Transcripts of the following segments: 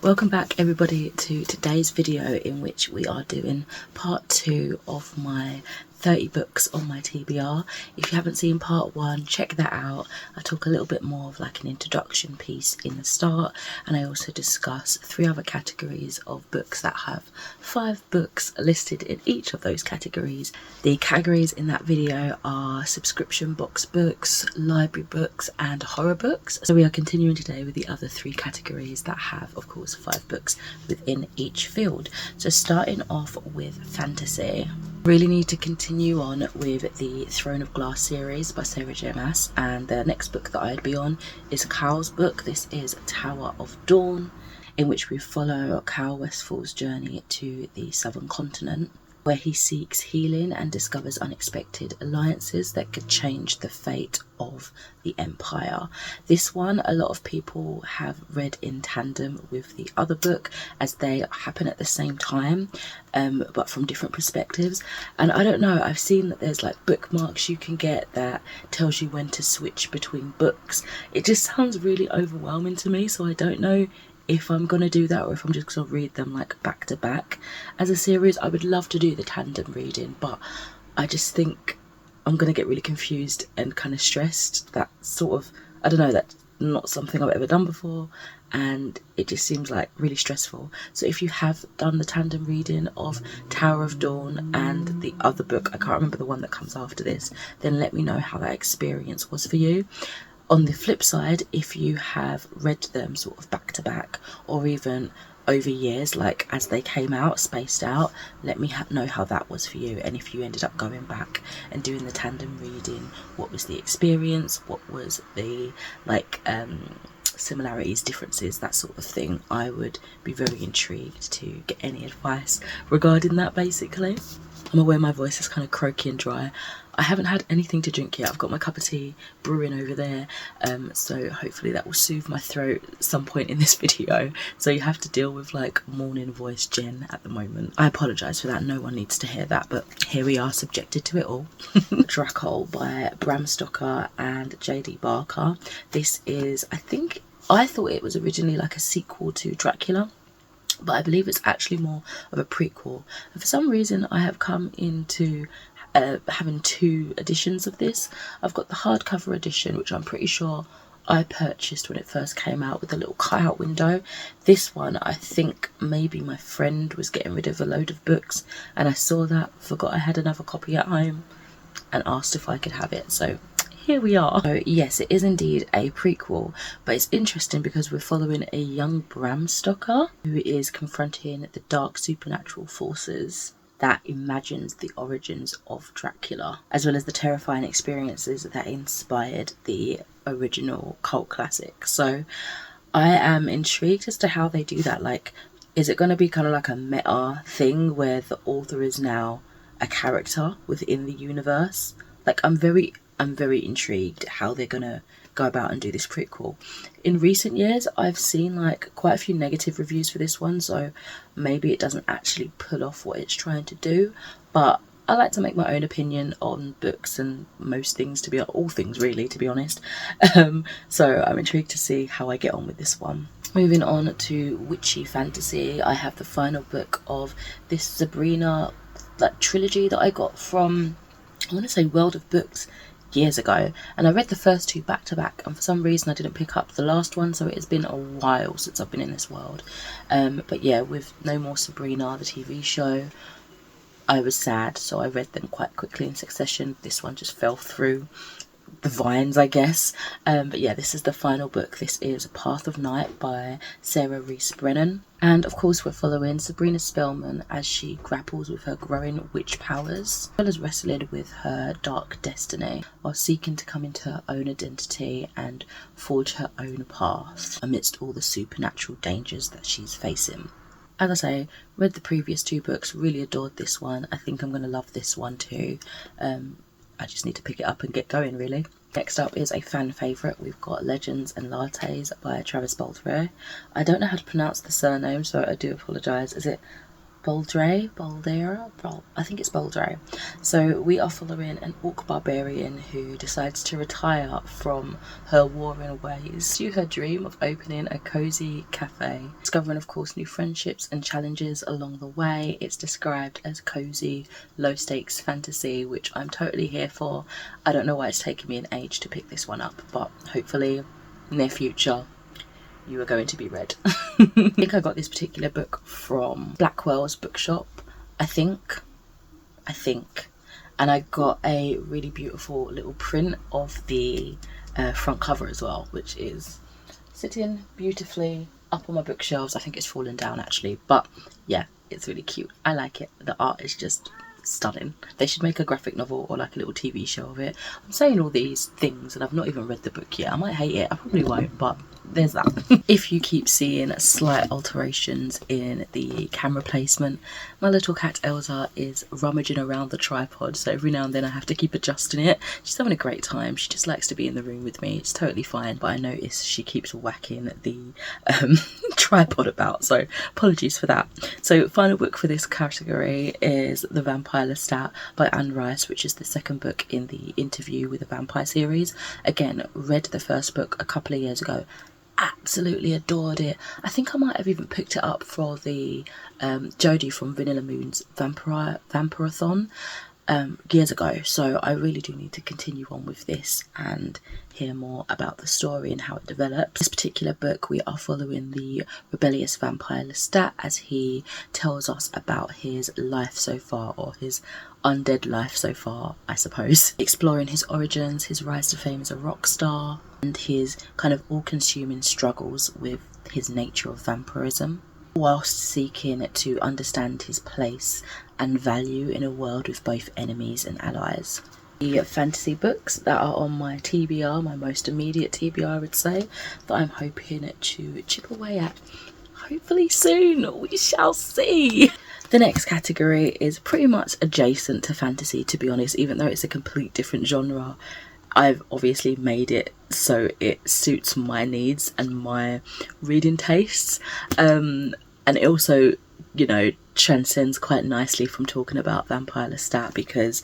Welcome back everybody to today's video, in which we are doing part 2 of my 30 books on my TBR. If you haven't seen part 1, check that out. I talk a little bit more of like an introduction piece in the start, and I also discuss 3 other categories of books that have 5 books listed in each of those categories. The categories in that video are subscription box books, library books and horror books. So we are continuing today with the other 3 categories that have, of course, 5 books within each field. So starting off with fantasy, really need to continue on with the Throne of Glass series by Sarah J. Maas, and the next book that I'd be on is Cal's book. This is Tower of Dawn, in which we follow Cal Westfall's journey to the southern continent, where he seeks healing and discovers unexpected alliances that could change the fate of the Empire. This one a lot of people have read in tandem with the other book, as they happen at the same time, but from different perspectives. And I don't know, I've seen that there's like bookmarks you can get that tells you when to switch between books. It just sounds really overwhelming to me, so I don't know if I'm going to do that or if I'm just going to read them like back to back as a series. I would love to do the tandem reading, but I just think I'm going to get really confused and kind of stressed. That sort of, I don't know, that's not something I've ever done before, and it just seems like really stressful. So if you have done the tandem reading of Tower of Dawn and the other book, I can't remember the one that comes after this, then let me know how that experience was for you. On the flip side, if you have read them sort of back to back, or even over years, like as they came out, spaced out, let me know how that was for you. And if you ended up going back and doing the tandem reading, what was the experience, what was the like similarities, differences, that sort of thing. I would be very intrigued to get any advice regarding that. Basically, I'm aware my voice is kind of croaky and dry. I haven't had anything to drink yet. I've got my cup of tea brewing over there, so hopefully that will soothe my throat at some point in this video. So you have to deal with like morning voice Jen at the moment. I apologise for that, no one needs to hear that, but here we are, subjected to it all. Dracul by Bram Stoker and J.D. Barker. This is, I thought it was originally like a sequel to Dracula, but I believe it's actually more of a prequel. And for some reason I have come into having 2 editions of this. I've got the hardcover edition, which I'm pretty sure I purchased when it first came out with a little cutout window. This one, I think maybe my friend was getting rid of a load of books and I saw that, forgot I had another copy at home, and asked if I could have it. So here we are. So yes, it is indeed a prequel, but it's interesting because we're following a young Bram Stoker who is confronting the dark supernatural forces that imagines the origins of Dracula, as well as the terrifying experiences that inspired the original cult classic. So I am intrigued as to how they do that. Like, is it going to be kind of like a meta thing where the author is now a character within the universe? Like, I'm very intrigued how they're gonna go about and do this prequel. In recent years, I've seen like quite a few negative reviews for this one, so maybe it doesn't actually pull off what it's trying to do, but I like to make my own opinion on books and most things, all things really, to be honest. So I'm intrigued to see how I get on with this one. Moving on to witchy fantasy, I have the final book of this Sabrina trilogy that I got from, I want to say, World of Books years ago, and I read the first 2 back to back, and for some reason I didn't pick up the last one, so it has been a while since I've been in this world. But yeah, with no more Sabrina the TV show, I was sad, so I read them quite quickly in succession. This one just fell through the vines, I guess. But yeah, this is the final book. This is Path of Night by Sarah Rees Brennan. And of course we're following Sabrina Spellman as she grapples with her growing witch powers, as well as wrestling with her dark destiny, while seeking to come into her own identity and forge her own path amidst all the supernatural dangers that she's facing. As I say, read the previous 2 books, really adored this one. I think I'm going to love this one too. I just need to pick it up and get going, really. Next up is a fan favourite. We've got Legends and Lattes by Travis Balthrey. I don't know how to pronounce the surname, so I do apologise. Is it I think it's Boldre. So we are following an orc barbarian who decides to retire from her warring ways to her dream of opening a cozy cafe, discovering of course new friendships and challenges along the way. It's described as cozy, low stakes fantasy, which I'm totally here for. I don't know why it's taken me an age to pick this one up, but hopefully near future you are going to be read. I think I got this particular book from Blackwell's bookshop, I think, and I got a really beautiful little print of the front cover as well, which is sitting beautifully up on my bookshelves. I think it's fallen down actually, but yeah, it's really cute. I like it. The art is just stunning. They should make a graphic novel or like a little TV show of it. I'm saying all these things and I've not even read the book yet. I might hate it, I probably won't, but there's that. If you keep seeing slight alterations in the camera placement, my little cat Elsa is rummaging around the tripod, so every now and then I have to keep adjusting it. She's having a great time. She just likes to be in the room with me. It's totally fine, but I notice she keeps whacking the tripod about, so apologies for that. So final book for this category is The Vampire Lestat by Anne Rice, which is the second book in the Interview with a Vampire series. Again, read the first book a couple of years ago. Absolutely adored it. I think I might have even picked it up for the Jodie from Vanilla Moon's Vampirathon years ago, so I really do need to continue on with this and hear more about the story and how it develops. This particular book, we are following the rebellious vampire Lestat as he tells us about his life so far, or his undead life so far, I suppose. Exploring his origins, his rise to fame as a rock star, and his kind of all-consuming struggles with his nature of vampirism, whilst seeking to understand his place and value in a world with both enemies and allies. The fantasy books that are on my TBR, my most immediate TBR I would say, that I'm hoping to chip away at hopefully soon. We shall see. The next category is pretty much adjacent to fantasy, to be honest, even though it's a complete different genre. I've obviously made it so it suits my needs and my reading tastes, and it also, you know, transcends quite nicely from talking about Vampire Lestat, because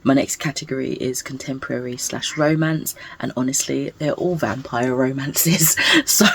my next category is contemporary / romance, and honestly they're all vampire romances, so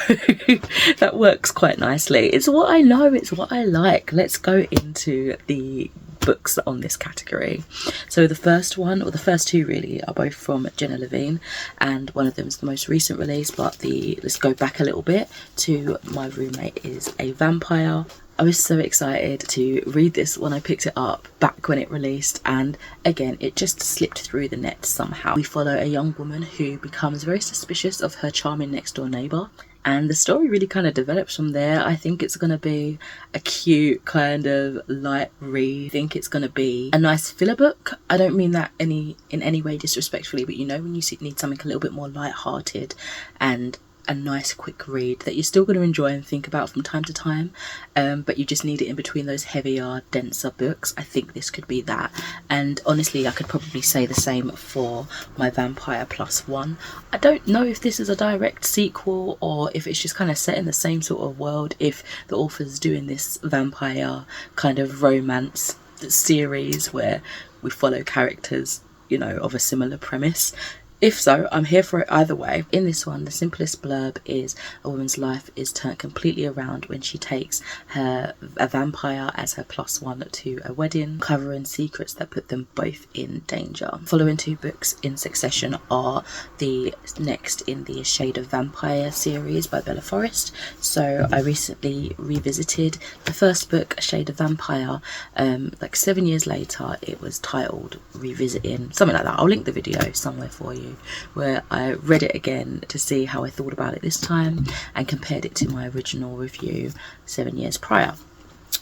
that works quite nicely. It's what I know, it's what I like. Let's go into the books on this category. So the first one, or the first two really, are both from Jenna Levine, and one of them is the most recent release, but let's go back a little bit to My Roommate is a Vampire. I was so excited to read this when I picked it up back when it released, and again it just slipped through the net somehow. We follow a young woman who becomes very suspicious of her charming next door neighbour, and the story really kind of develops from there. I think it's going to be a cute kind of light read. I think it's going to be a nice filler book. I don't mean that in any way disrespectfully, but you know when you need something a little bit more light-hearted and a nice quick read that you're still going to enjoy and think about from time to time, but you just need it in between those heavier, denser books. I think this could be that, and honestly I could probably say the same for My Vampire Plus One. I don't know if this is a direct sequel or if it's just kind of set in the same sort of world, if the author's doing this vampire kind of romance series where we follow characters, you know, of a similar premise. If so, I'm here for it either way. In this one, the simplest blurb is a woman's life is turned completely around when she takes a vampire as her plus one to a wedding, covering secrets that put them both in danger. Following two books in succession are the next in the Shade of Vampire series by Bella Forrest. So I recently revisited the first book, Shade of Vampire, like 7 years later. It was titled Revisiting, something like that. I'll link the video somewhere for you, where I read it again to see how I thought about it this time and compared it to my original review 7 years prior.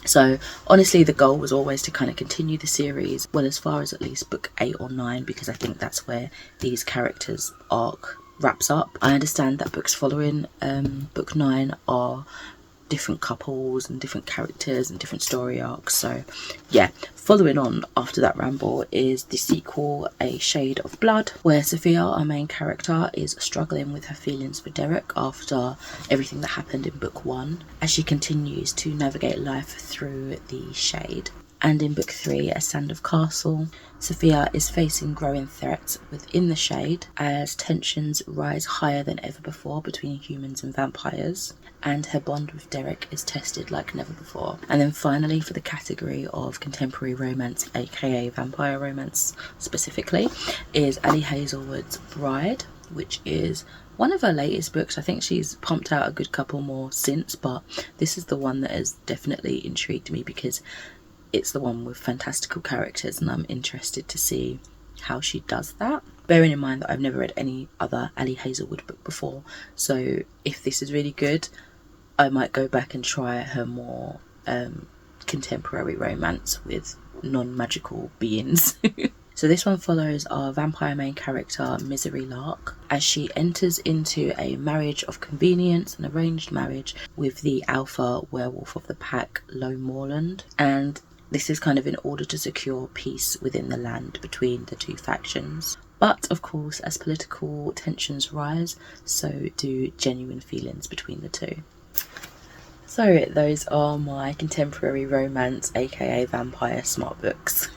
So honestly the goal was always to kind of continue the series, well, as far as at least book 8 or 9, because I think that's where these characters' arc wraps up. I understand that books following book 9 are different couples and different characters and different story arcs. So yeah, following on after that ramble is the sequel, A Shade of Blood, where Sophia, our main character, is struggling with her feelings for Derek after everything that happened in book 1, as she continues to navigate life through the shade. And in book 3, A Sand of Castle, Sophia is facing growing threats within the shade as tensions rise higher than ever before between humans and vampires, and her bond with Derek is tested like never before. And then finally, for the category of contemporary romance, aka vampire romance specifically, is Ali Hazelwood's Bride, which is one of her latest books. I think she's pumped out a good couple more since, but this is the one that has definitely intrigued me because it's the one with fantastical characters, and I'm interested to see how she does that. Bearing in mind that I've never read any other Ali Hazelwood book before, so if this is really good, I might go back and try her more contemporary romance with non-magical beings. So this one follows our vampire main character, Misery Lark, as she enters into a marriage of convenience, an arranged marriage, with the alpha werewolf of the pack, Lo Morland. And this is kind of in order to secure peace within the land between the two factions. But of course, as political tensions rise, so do genuine feelings between the two. So those are my contemporary romance, aka vampire smart books.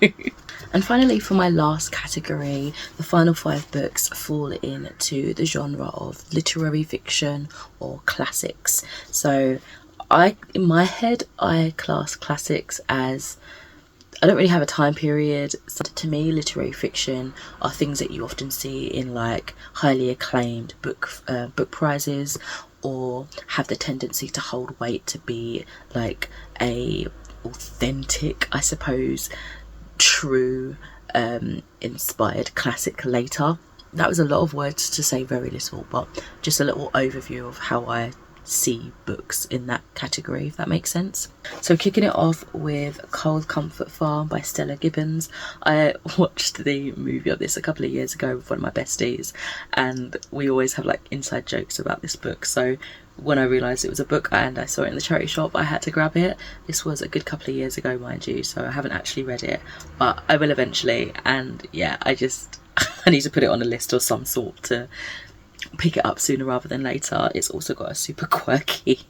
And finally, for my last category, the final 5 books fall into the genre of literary fiction or classics. So in my head, I class classics as, I don't really have a time period. So to me, literary fiction are things that you often see in like highly acclaimed book prizes, or have the tendency to hold weight to be like a authentic, I suppose, true inspired classic later. That was a lot of words to say very little, but just a little overview of how I see books in that category, if that makes sense. So kicking it off with Cold Comfort Farm by Stella Gibbons. I watched the movie of this a couple of years ago with one of my besties, and we always have like inside jokes about this book. So when I realised it was a book and I saw it in the charity shop, I had to grab it. This was a good couple of years ago, mind you, so I haven't actually read it, but I will eventually. And yeah, I need to put it on a list of some sort to pick it up sooner rather than later. It's also got a super quirky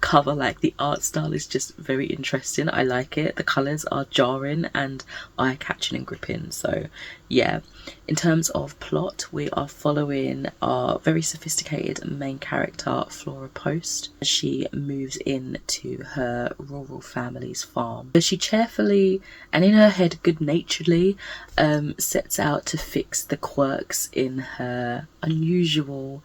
cover, like the art style is just very interesting. I like it. The colours are jarring and eye-catching and gripping. So yeah, in terms of plot, we are following our very sophisticated main character, Flora Post, as she moves in to her rural family's farm. She cheerfully and in her head good-naturedly sets out to fix the quirks in her unusual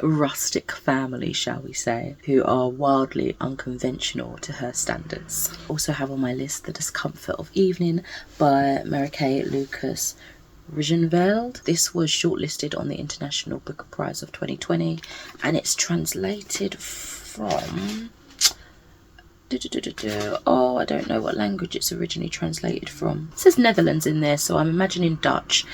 rustic family, shall we say, who are wildly unconventional to her standards. Also have on my list The Discomfort of Evening by Mary-Kay Lucas Rigenveld. This was shortlisted on the International Booker Prize of 2020, and it's translated from oh, I don't know what language it's originally translated from. It says Netherlands in there, so I'm imagining Dutch.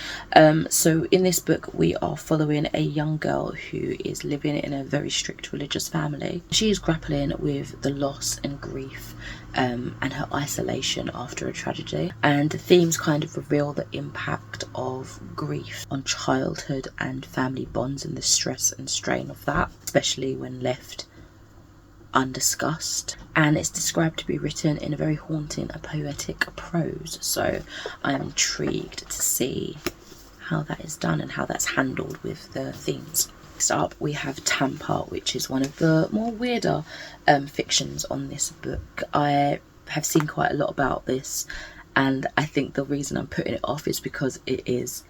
So in this book, we are following a young girl who is living in a very strict religious family. She is grappling with the loss and grief and her isolation after a tragedy. And the themes kind of reveal the impact of grief on childhood and family bonds and the stress and strain of that, especially when left undiscussed. And it's described to be written in a very haunting and poetic prose, so I'm intrigued to see how that is done and how that's handled with the themes. Next up we have Tampa, which is one of the more weirder fictions on this book. I have seen quite a lot about this, and I think the reason I'm putting it off is because it is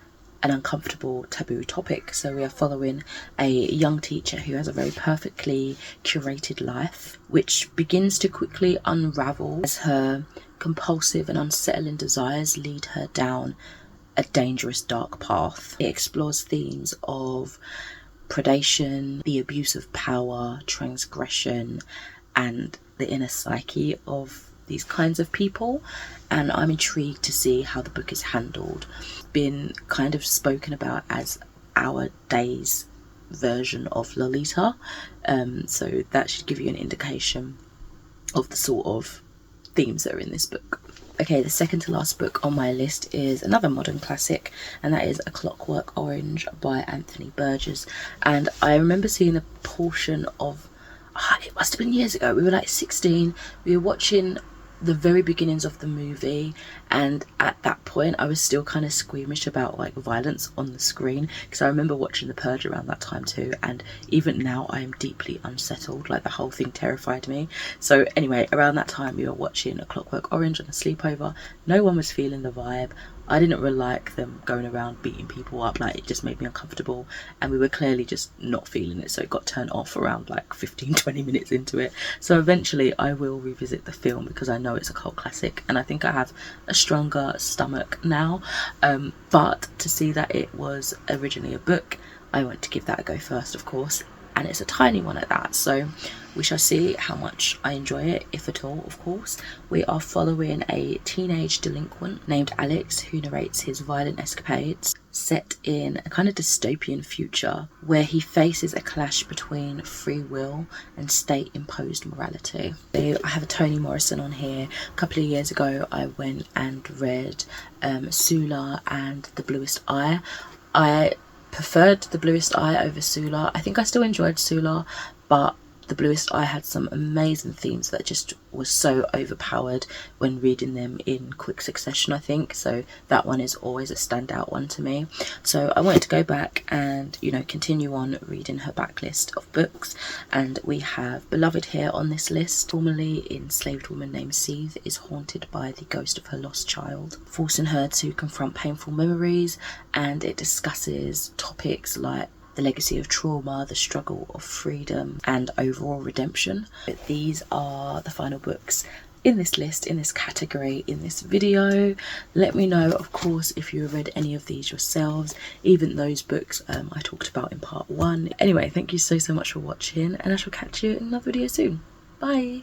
an uncomfortable taboo topic. So we are following a young teacher who has a very perfectly curated life, which begins to quickly unravel as her compulsive and unsettling desires lead her down a dangerous dark path. It explores themes of predation, the abuse of power, transgression, and the inner psyche of these kinds of people, and I'm intrigued to see how the book is handled. Been kind of spoken about as our days version of Lolita, so that should give you an indication of the sort of themes that are in this book. Okay, the second to last book on my list is another modern classic, and that is A Clockwork Orange by Anthony Burgess. And I remember seeing a portion of, it must have been years ago, we were like 16, we were watching the very beginnings of the movie, and at that point I was still kind of squeamish about like violence on the screen, because I remember watching The Purge around that time too, and even now I am deeply unsettled. Like, the whole thing terrified me. So anyway, around that time we were watching A Clockwork Orange on a sleepover. No one was feeling the vibe. I didn't really like them going around beating people up. Like, it just made me uncomfortable, and we were clearly just not feeling it, so it got turned off around like 15-20 minutes into it. So eventually I will revisit the film, because I know it's a cult classic, and I think I have a stronger stomach now, but to see that it was originally a book, I want to give that a go first, of course, and it's a tiny one at that, so we shall see how much I enjoy it, if at all, of course. We are following a teenage delinquent named Alex, who narrates his violent escapades, set in a kind of dystopian future where he faces a clash between free will and state-imposed morality. I have a Toni Morrison on here. A couple of years ago I went and read Sula and The Bluest Eye. I preferred The Bluest Eye over Sula. I think I still enjoyed Sula, but The Bluest Eye had some amazing themes that just was so overpowered when reading them in quick succession, I think. So that one is always a standout one to me. So I wanted to go back and, you know, continue on reading her backlist of books. And we have Beloved here on this list. Formerly enslaved woman named Seethe is haunted by the ghost of her lost child, forcing her to confront painful memories, and it discusses topics like the legacy of trauma, the struggle of freedom, and overall redemption. These are the final books in this list, in this category, in this video. Let me know, of course, if you have read any of these yourselves, even those books I talked about in part 1. Anyway, thank you so much for watching, and I shall catch you in another video soon. Bye!